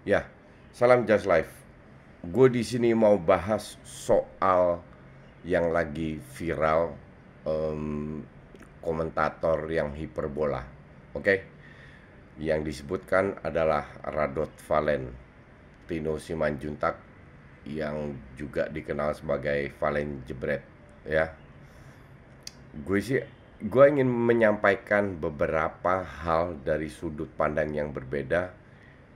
Ya, salam Just Life. Gue di sini mau bahas soal yang lagi viral, em, komentator yang hiperbola. Oke, yang disebutkan adalah Radot Valen, Tino Simanjuntak, yang juga dikenal sebagai Valen Jebret. Ya, gue sih gue ingin menyampaikan beberapa hal dari sudut pandang yang berbeda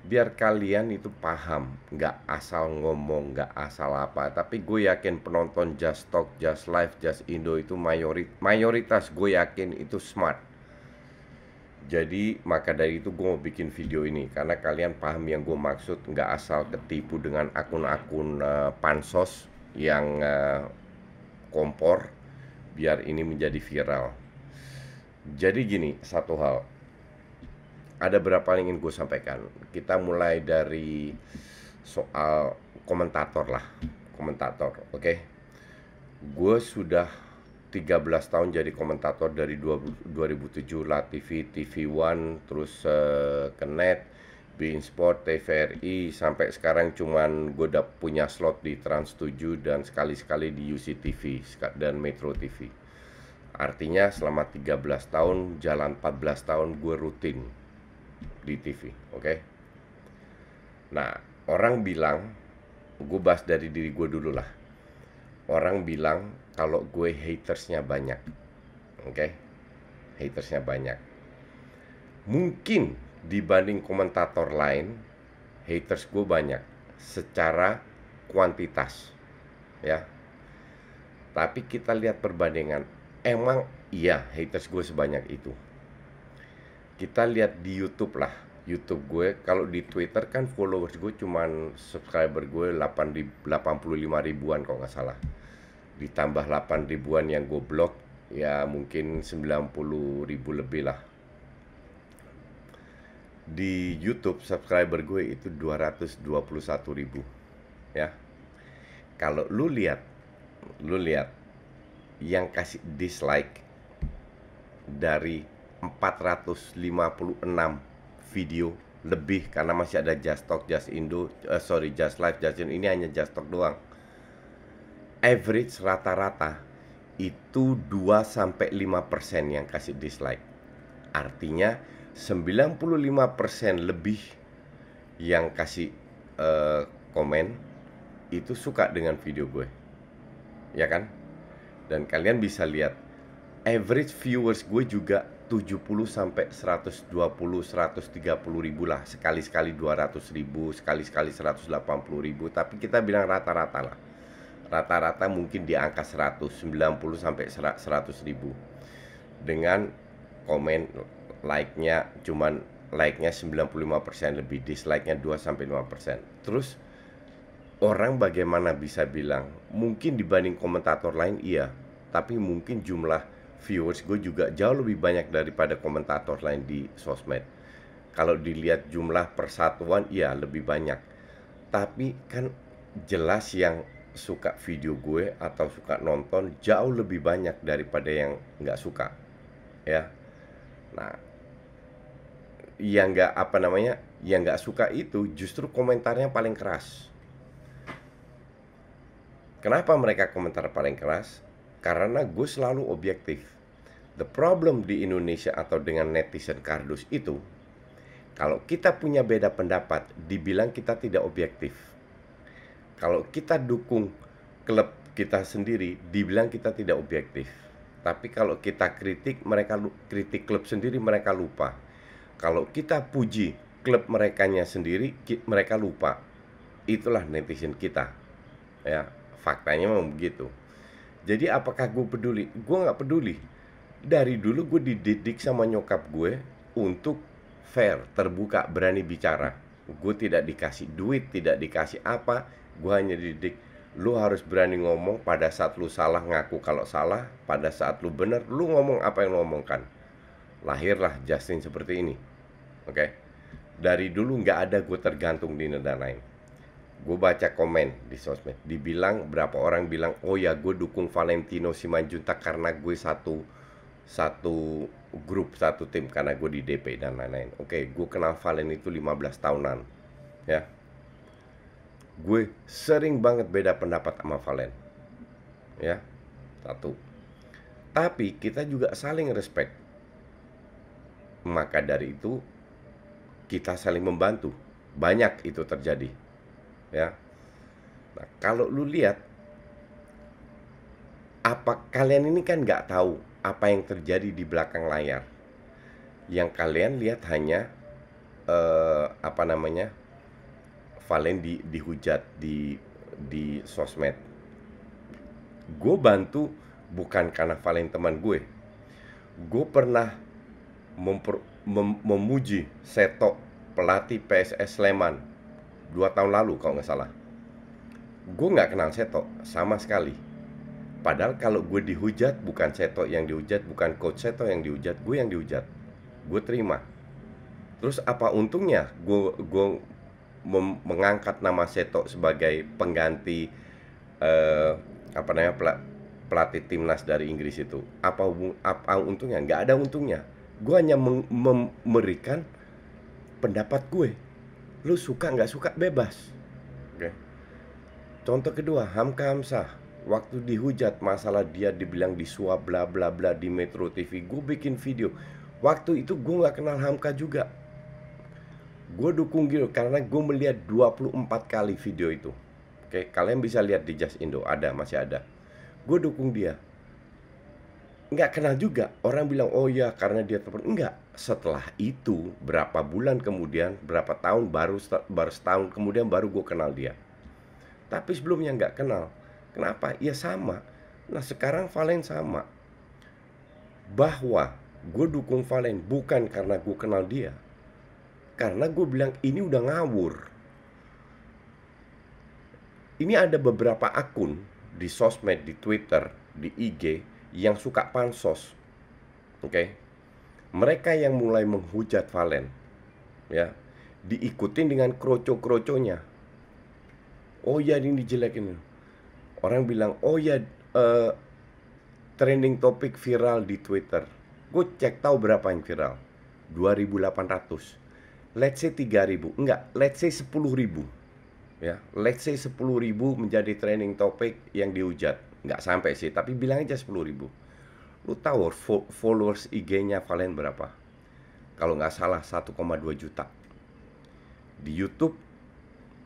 biar kalian itu paham, nggak asal ngomong, nggak asal apa. Tapi gue yakin penonton Just Talk, Just Live, Just Indo itu mayoritas gue yakin itu smart. Jadi maka dari itu gue mau bikin video ini karena kalian paham yang gue maksud, nggak asal ketipu dengan akun-akun pansos yang kompor biar ini menjadi viral. Jadi gini, satu hal, ada berapa yang ingin gue sampaikan. Kita mulai dari soal komentator lah, komentator, oke. Gue sudah 13 tahun jadi komentator dari 2007 lah, TV, TV One, terus ke net, Bein Sport, TVRI, sampai sekarang cuman gue udah punya slot di Trans 7 dan sekali-sekali di UCTV dan Metro TV. Artinya selama 13 tahun, jalan 14 tahun gue rutin di TV, oke. Nah, orang bilang, gue bahas dari diri gue dulu lah. Orang bilang kalau gue hatersnya banyak, oke? Hatersnya banyak. Mungkin dibanding komentator lain, haters gue banyak secara kuantitas, ya. Tapi kita lihat perbandingan, emang iya haters gue sebanyak itu. Kita lihat di YouTube lah. YouTube gue, kalau di Twitter kan followers gue cuman subscriber gue 85 ribuan kalau nggak salah. Ditambah 8 ribuan yang gue blok, ya mungkin 90 ribu lebih lah. Di YouTube subscriber gue itu 221 ribu, ya. Kalau lu lihat yang kasih dislike dari 456 video lebih, karena masih ada Just Talk, Just Indo, Just Live, Just Indo, ini hanya Just Talk doang. Average rata-rata itu 2-5% yang kasih dislike. Artinya 95% lebih yang kasih komen itu suka dengan video gue, ya kan? Dan kalian bisa lihat average viewers gue juga 70 sampai 120 130 ribu lah. Sekali-sekali 200 ribu, sekali-sekali 180 ribu. Tapi kita bilang rata-rata lah. Rata-rata mungkin di angka 190 sampai 100 ribu. Dengan komen like-nya cuman like-nya 95% lebih, dislike-nya 2 sampai 5%. Terus orang bagaimana bisa bilang mungkin dibanding komentator lain iya, tapi mungkin jumlah viewers gue juga jauh lebih banyak daripada komentator lain di sosmed. Kalau dilihat jumlah persatuan, iya lebih banyak. Tapi kan jelas yang suka video gue atau suka nonton jauh lebih banyak daripada yang nggak suka, ya. Nah, yang nggak apa namanya, yang nggak suka itu justru komentarnya paling keras. Kenapa mereka komentar paling keras? Karena gue selalu objektif. The problem di Indonesia atau dengan netizen kardus itu, kalau kita punya beda pendapat, dibilang kita tidak objektif. Kalau kita dukung klub kita sendiri, dibilang kita tidak objektif. Tapi kalau kita kritik, mereka kritik klub sendiri, mereka lupa. Kalau kita puji klub merekanya sendiri, mereka lupa. Itulah netizen kita, ya. Faktanya memang begitu. Jadi apakah gue peduli? Gue nggak peduli. Dari dulu gue dididik sama nyokap gue untuk fair, terbuka, berani bicara. Gue tidak dikasih duit, tidak dikasih apa. Gue hanya dididik, lu harus berani ngomong. Pada saat lu salah ngaku kalau salah, pada saat lu benar lu ngomong apa yang lu omongkan. Lahirlah Justin seperti ini, oke. Dari dulu nggak ada gue tergantung di negara lain. Gue baca komen di sosmed, dibilang berapa orang bilang, oh ya gue dukung Valentino Simanjuntak karena gue satu grup, satu tim, karena gue di DP dan lain-lain. Oke, gue kenal Valen itu 15 tahunan. ya. Gue sering banget beda pendapat sama Valen, ya. Satu. Tapi kita juga saling respect. Maka dari itu kita saling membantu. Banyak itu terjadi, ya. Nah, kalau lu lihat, apa kalian ini kan nggak tahu apa yang terjadi di belakang layar. Yang kalian lihat hanya apa namanya, Valen dihujat di sosmed. Gue bantu bukan karena Valen teman gue. Gue pernah memuji Seto, pelatih PSS Sleman 2 tahun lalu kalau nggak salah. Gue nggak kenal Seto sama sekali. Padahal kalau gue dihujat, bukan Seto yang dihujat, bukan coach Seto yang dihujat, gue yang dihujat. Gue terima. Terus apa untungnya gue mengangkat nama Seto sebagai pengganti apa namanya, pelatih timnas dari Inggris itu? Apa untungnya? Nggak ada untungnya. Gue hanya memberikan pendapat gue. Lu suka nggak suka bebas. Oke. Contoh kedua, Hamka Hamzah. Waktu dihujat masalah dia dibilang disuap bla bla bla di Metro TV, gue bikin video. Waktu itu gue nggak kenal Hamka juga. Gue dukung gitu karena gue melihat 24 kali video itu. Oke, kalian bisa lihat di Just Indo, masih ada. Gue dukung dia. Nggak kenal juga. Orang bilang, oh ya karena dia telepon. Enggak. Setelah itu, berapa bulan kemudian, berapa tahun, baru setahun kemudian baru gue kenal dia. Tapi sebelumnya nggak kenal. Kenapa? Ya sama. Nah sekarang Valen sama. Bahwa gue dukung Valen bukan karena gue kenal dia, karena gue bilang ini udah ngawur. Ini ada beberapa akun di sosmed, di Twitter, di IG yang suka pansos. Oke. Mereka yang mulai menghujat Valen, ya, diikutin dengan kroco-kroconya. Oh ya ini dijelekin. Orang bilang, oh ya trending topik viral di Twitter. Gue cek tahu berapa yang viral. 2.800. Let's say 3.000. Enggak, let's say 10.000. Ya, let's say 10.000 menjadi trending topik yang dihujat. Enggak sampai sih, tapi bilang aja 10.000. Lu tahu followers IG-nya Valen berapa? Kalau nggak salah 1,2 juta. Di YouTube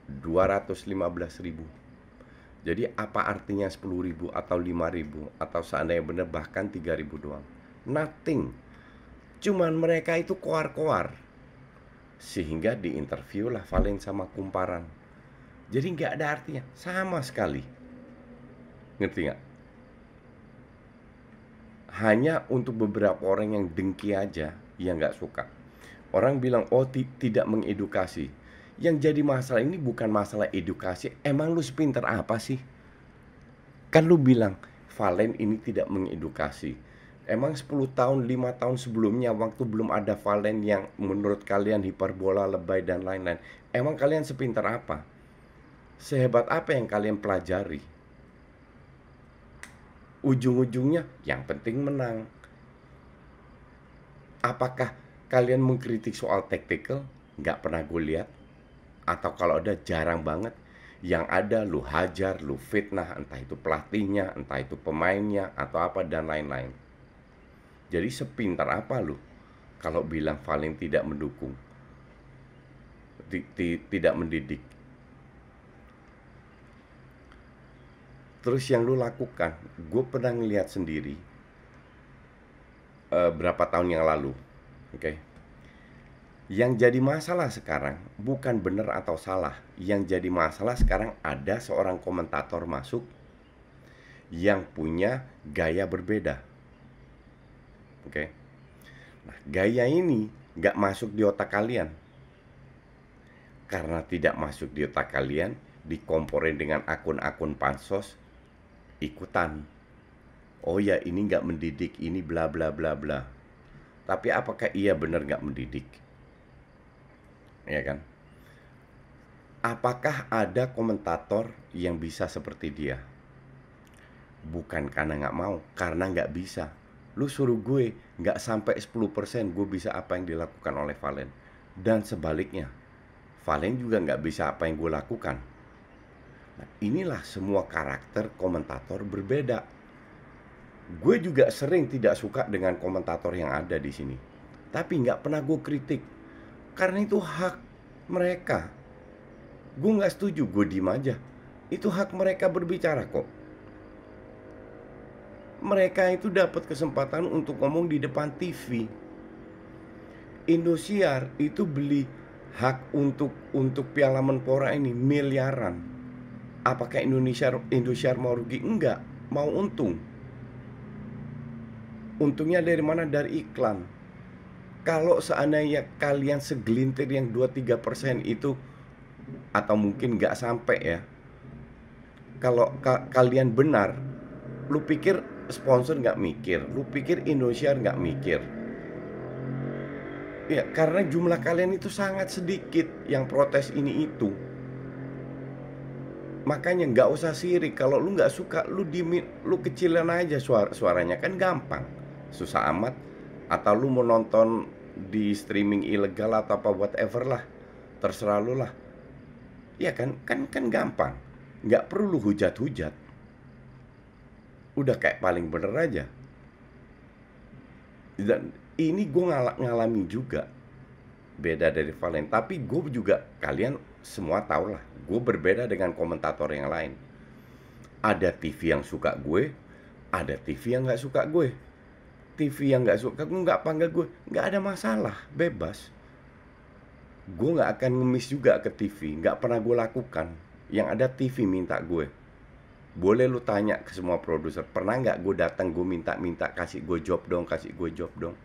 215.000. Jadi apa artinya 10.000 atau 5.000 atau seandainya benar bahkan 3.000 doang? Nothing. Cuman mereka itu koar-koar. Sehingga diinterview lah Valen sama Kumparan. Jadi nggak ada artinya sama sekali. Ngerti nggak? Hanya untuk beberapa orang yang dengki aja yang nggak suka. Orang bilang, oh tidak mengedukasi. Yang jadi masalah ini bukan masalah edukasi. Emang lu sepinter apa sih? Kan lu bilang Valen ini tidak mengedukasi. Emang 10 tahun, 5 tahun sebelumnya waktu belum ada Valen yang menurut kalian hiperbola, lebay dan lain-lain, emang kalian sepinter apa? Sehebat apa yang kalian pelajari? Ujung-ujungnya yang penting menang. Apakah kalian mengkritik soal tactical? Nggak pernah gue lihat. Atau kalau ada jarang banget. Yang ada lu hajar, lu fitnah, entah itu pelatihnya, entah itu pemainnya, atau apa dan lain-lain. Jadi sepintar apa lu kalau bilang Valen tidak mendukung, tidak mendidik? Terus yang lu lakukan, gue pernah ngeliat sendiri berapa tahun yang lalu, oke? Yang jadi masalah sekarang bukan benar atau salah. Yang jadi masalah sekarang ada seorang komentator masuk yang punya gaya berbeda. Oke. Nah, gaya ini nggak masuk di otak kalian. Karena tidak masuk di otak kalian, dikomporin dengan akun-akun pansos, ikutan. Oh ya ini nggak mendidik, ini bla bla bla bla. Tapi apakah iya benar nggak mendidik? Ya kan? Apakah ada komentator yang bisa seperti dia? Bukan karena nggak mau, karena nggak bisa. Lu suruh gue nggak sampai 10% gue bisa apa yang dilakukan oleh Valen. Dan sebaliknya, Valen juga nggak bisa apa yang gue lakukan. Nah, inilah semua karakter komentator berbeda. Gue juga sering tidak suka dengan komentator yang ada di sini, tapi nggak pernah gue kritik karena itu hak mereka. Gue nggak setuju, gue diem aja. Itu hak mereka berbicara kok. Mereka itu dapat kesempatan untuk ngomong di depan TV. Indosiar itu beli hak untuk Piala Menpora ini miliaran. Apakah Indosiar mau rugi? Enggak, mau untung. Untungnya dari mana? Dari iklan. Kalau seandainya kalian segelintir yang 2-3% itu, atau mungkin nggak sampai ya, kalau kalian benar, lu pikir sponsor nggak mikir, lu pikir Indosiar nggak mikir. Ya, karena jumlah kalian itu sangat sedikit yang protes ini itu. Makanya nggak usah sirik. Kalau lu nggak suka, lu dimin, lu kecilin aja suaranya, kan gampang. Susah amat. Atau lu mau nonton di streaming ilegal atau apa whatever lah, terserah lu lah. Ya kan gampang. Nggak perlu lu hujat-hujat. Udah kayak paling bener aja. Dan ini gue ngalami juga, beda dari Valen. Tapi gue juga, kalian semua tau lah, gue berbeda dengan komentator yang lain. Ada TV yang suka gue, ada TV yang nggak suka gue. TV yang nggak suka gue nggak panggil gue, nggak ada masalah, bebas. Gue nggak akan ngemis juga ke TV, nggak pernah gue lakukan. Yang ada TV minta gue. Boleh lu tanya ke semua produser, pernah nggak gue datang gue minta kasih gue job dong, kasih gue job dong.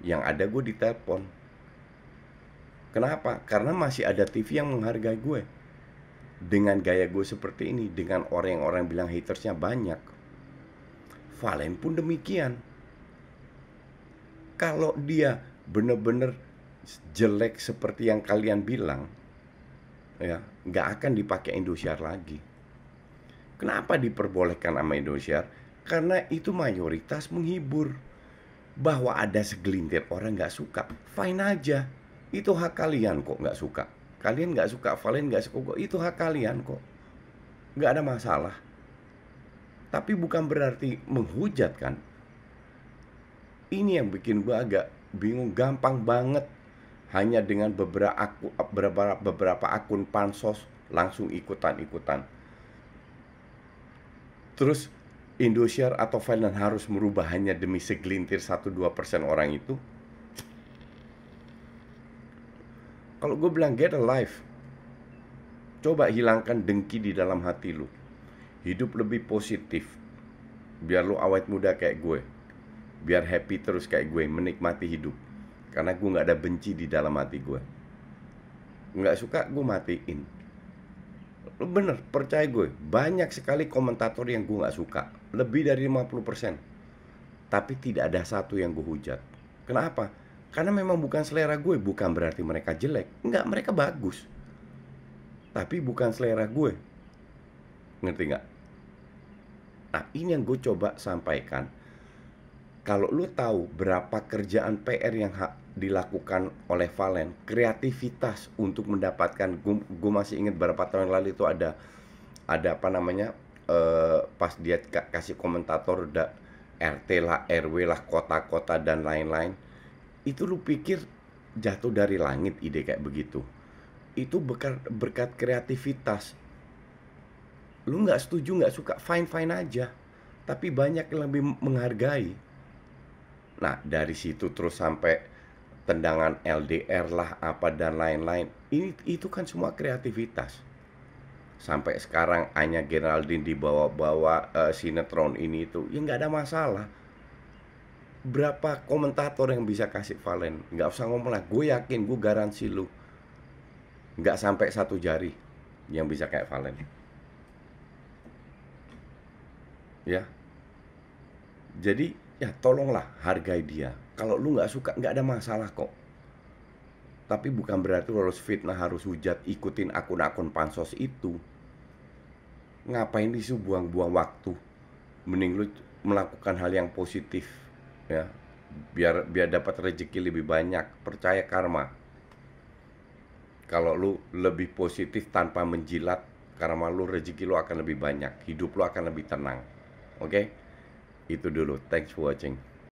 Yang ada gue ditelepon. Kenapa? Karena masih ada TV yang menghargai gue. Dengan gaya gue seperti ini, dengan orang-orang bilang hatersnya banyak. Valen pun demikian. Kalau dia bener-bener jelek seperti yang kalian bilang, ya nggak akan dipakai Indosiar lagi. Kenapa diperbolehkan sama Indosiar? Karena itu mayoritas menghibur. Bahwa ada segelintir orang nggak suka, fine aja. Itu hak kalian kok nggak suka. Kalian nggak suka, Valen nggak suka kok, itu hak kalian kok. Nggak ada masalah. Tapi bukan berarti menghujat kan. Ini yang bikin gue agak bingung, gampang banget. Hanya dengan beberapa akun pansos langsung ikutan-ikutan. Terus Indosiar atau Valen harus merubah hanya demi segelintir 1-2% orang itu. Kalau gue bilang get a life, coba hilangkan dengki di dalam hati lu. Hidup lebih positif. Biar lu awet muda kayak gue. Biar happy terus kayak gue, menikmati hidup. Karena gue gak ada benci di dalam hati gue. Gak suka, gue matiin. Lu bener, percaya gue, banyak sekali komentator yang gue gak suka. Lebih dari 50%. Tapi tidak ada satu yang gue hujat. Kenapa? Karena memang bukan selera gue. Bukan berarti mereka jelek. Enggak, mereka bagus. Tapi bukan selera gue. Ngerti gak? Nah, ini yang gue coba sampaikan. Kalau lu tahu berapa kerjaan PR yang dilakukan oleh Valen, kreativitas untuk mendapatkan, gue masih ingat beberapa tahun lalu itu ada apa namanya, pas dia kasih komentator RT lah, RW lah, kota-kota dan lain-lain. Itu lu pikir jatuh dari langit ide kayak begitu? Itu berkat kreativitas. Lu nggak setuju, nggak suka, fine-fine aja. Tapi banyak yang lebih menghargai. Nah, dari situ terus sampai tendangan LDR lah, apa dan lain-lain. Itu kan semua kreativitas. Sampai sekarang Anya Geraldine dibawa-bawa sinetron ini itu, ya nggak ada masalah. Berapa komentator yang bisa kasih Valen? Nggak usah ngomong lah, gue yakin, gue garansi lu nggak sampai 1 jari yang bisa kayak Valen. Ya, jadi ya tolonglah hargai dia. Kalau lu nggak suka, nggak ada masalah kok. Tapi bukan berarti lu harus fitnah, harus hujat, ikutin akun-akun pansos itu. Ngapain sih buang-buang waktu? Mending lu melakukan hal yang positif, ya. Biar dapat rezeki lebih banyak. Percaya karma. Kalau lu lebih positif tanpa menjilat, karena lu rezeki lu akan lebih banyak, hidup lu akan lebih tenang. Oke? Itu dulu. Thanks for watching.